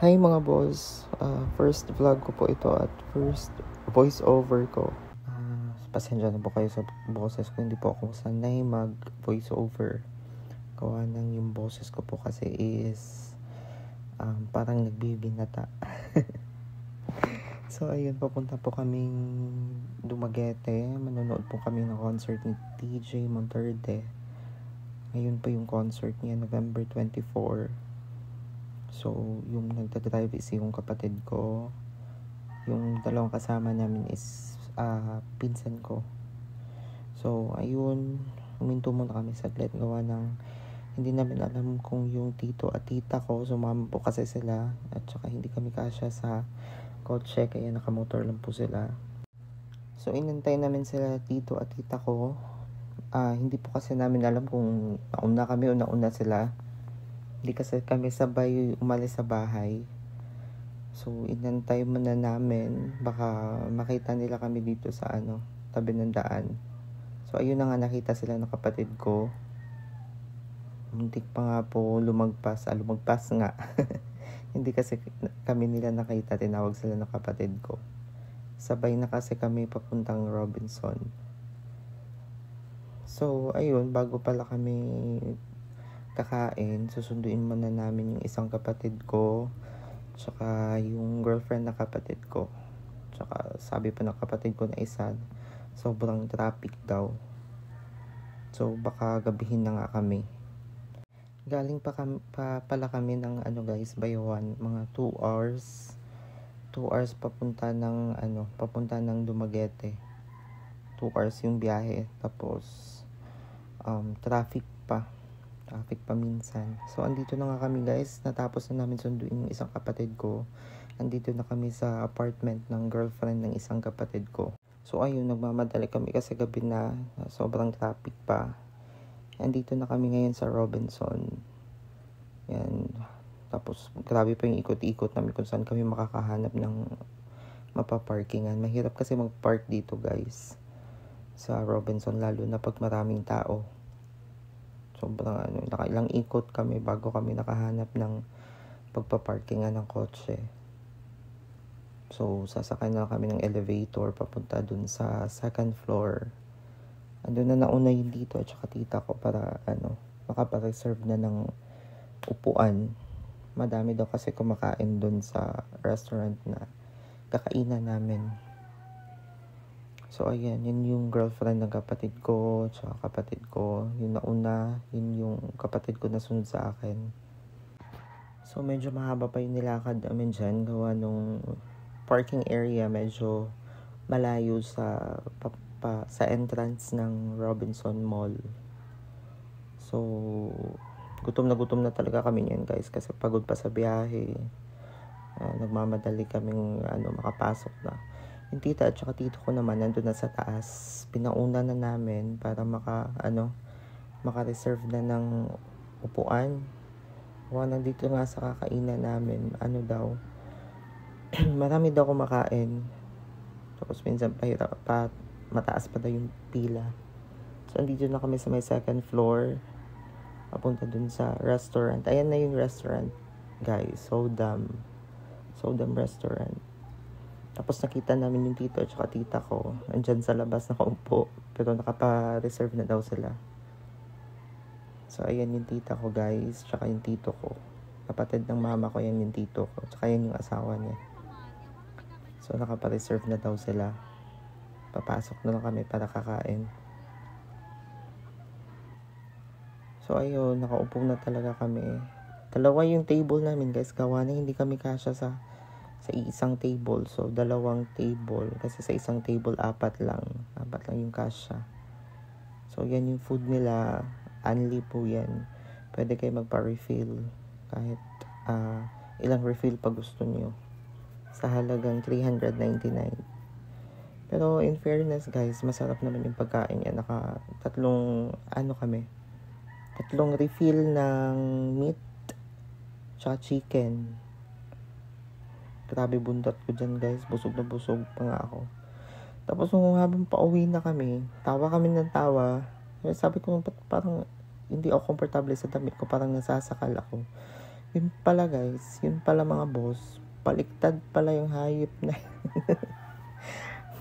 Hi mga boss, first vlog ko po ito at first voice over ko. Pasensya na po kayo sa boses ko, hindi po ako sanay mag voice over. Gawa ng yung boses ko po kasi is parang nagbibinata. So ayun, papunta po kaming Dumaguete. Manonood po kami ng concert ni TJ Monterde. Ngayon po yung concert niya, November 24. So, yung nagdadrive is yung kapatid ko. Yung dalawang kasama namin is pinsan ko. So, ayun, huminto muna kami saglit. Gawa ng hindi namin alam kung yung tito at tita ko, sumama po kasi sila. At saka hindi kami kasya sa kotse, kaya nakamotor lang po sila. So, inantay namin sila tito at tita ko. Hindi po kasi namin alam kung nauna kami o nauna sila. Hindi kasi kami sabay umalis sa bahay. So, inantay muna namin. Baka makita nila kami dito sa tabi ng daan. So, ayun na nga, nakita sila ng kapatid ko. Muntik pa nga po lumagpas. Lumagpas nga. Hindi kasi kami nila nakita. Tinawag sila ng kapatid ko. Sabay na kasi kami papuntang Robinson. So, ayun, bago pala kami kakain, susunduin muna namin yung isang kapatid ko, tsaka yung girlfriend na kapatid ko. Tsaka sabi pa ng kapatid ko na isa, sobrang traffic daw. So baka gabihin na nga kami. Galing pala kami ng guys, Bayawan, mga 2 hours. 2 hours papunta ng Dumaguete. 2 hours yung biyahe, tapos traffic pa minsan. So, andito na nga kami guys. Natapos na namin sunduin yung isang kapatid ko. Andito na kami sa apartment ng girlfriend ng isang kapatid ko. So, ayun, nagmamadali kami kasi gabi na. Sobrang traffic pa. Andito na kami ngayon sa Robinson. Yan. Tapos, grabe pa yung ikot-ikot namin kung saan kami makakahanap ng mapaparkingan. Mahirap kasi mag-park dito guys. Sa Robinson, lalo na pag maraming tao. Sobrang nakailang ikot kami bago kami nakahanap ng pagpaparkingan ng kotse. So, sasakay na kami ng elevator papunta dun sa second floor. Andun na nauna yung dito at saka tita ko para makapareserve na ng upuan. Madami daw kasi kumakain dun sa restaurant na kakainan namin. So, ayan, yun yung girlfriend ng kapatid ko, tsaka kapatid ko. Yung nauna, yun yung kapatid ko na sunod sa akin. So, medyo mahaba pa yung nilakad namin dyan. Gawa nung parking area, medyo malayo sa entrance ng Robinson Mall. So, gutom na talaga kami yan guys. Kasi pagod pa sa biyahe. Nagmamadali kaming makapasok na. Yung tita at saka tito ko naman nandun na sa taas. Pinauna na namin para maka-reserve na ng upuan. Nandito nga sa kakainan namin, marami daw kumakain. Tapos minsan mataas pa daw yung pila. So andito na kami sa may second floor. Papunta dun sa restaurant. Ayan na yung restaurant, guys. Sodam Restaurant. Tapos nakita namin yung tito at saka tita ko. Andyan sa labas nakaupo. Pero nakapa-reserve na daw sila. So, ayan yung tita ko guys. Tsaka yung tito ko. Kapatid ng mama ko, yan yung tito ko. Tsaka yan yung asawa niya. So, nakapa-reserve na daw sila. Papasok na lang kami para kakain. So, ayun. Nakaupo na talaga kami. Dalawa yung table namin guys. Gawa na hindi kami kasya sa isang table. So, 2 table. Kasi sa isang table, 4 lang. 4 lang yung kasya. So, yan yung food nila. Unli po yan. Pwede kayo magpa-refill. Kahit ilang refill pa gusto nyo. Sa halagang 399. Pero, in fairness guys, masarap naman yung pagkain yan. Tatlong refill ng meat tsaka chicken. Grabe buntot ko dyan guys. Busog na busog pa nga ako. Tapos nung habang pauwi na kami, tawa kami ng tawa. Sabi ko, parang hindi ako komportable sa damit ko. Parang nasasakal ako. Yun pala guys, yun pala mga boss, baliktad pala yung hayop na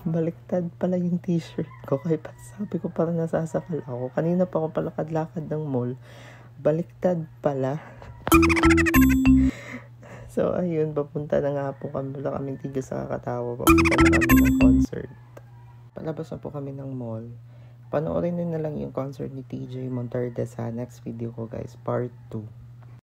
baliktad pala yung t-shirt ko. Kaya sabi ko parang nasasakal ako. Kanina pa ako palakad-lakad ng mall, baliktad pala. So ayun, papunta na nga po kami. Wala kaming tigil sa kakatawa. Papunta na kami ng concert. Palabas na po kami ng mall. Panoorin nyo na lang yung concert ni TJ Monterde sa next video ko guys, part 2.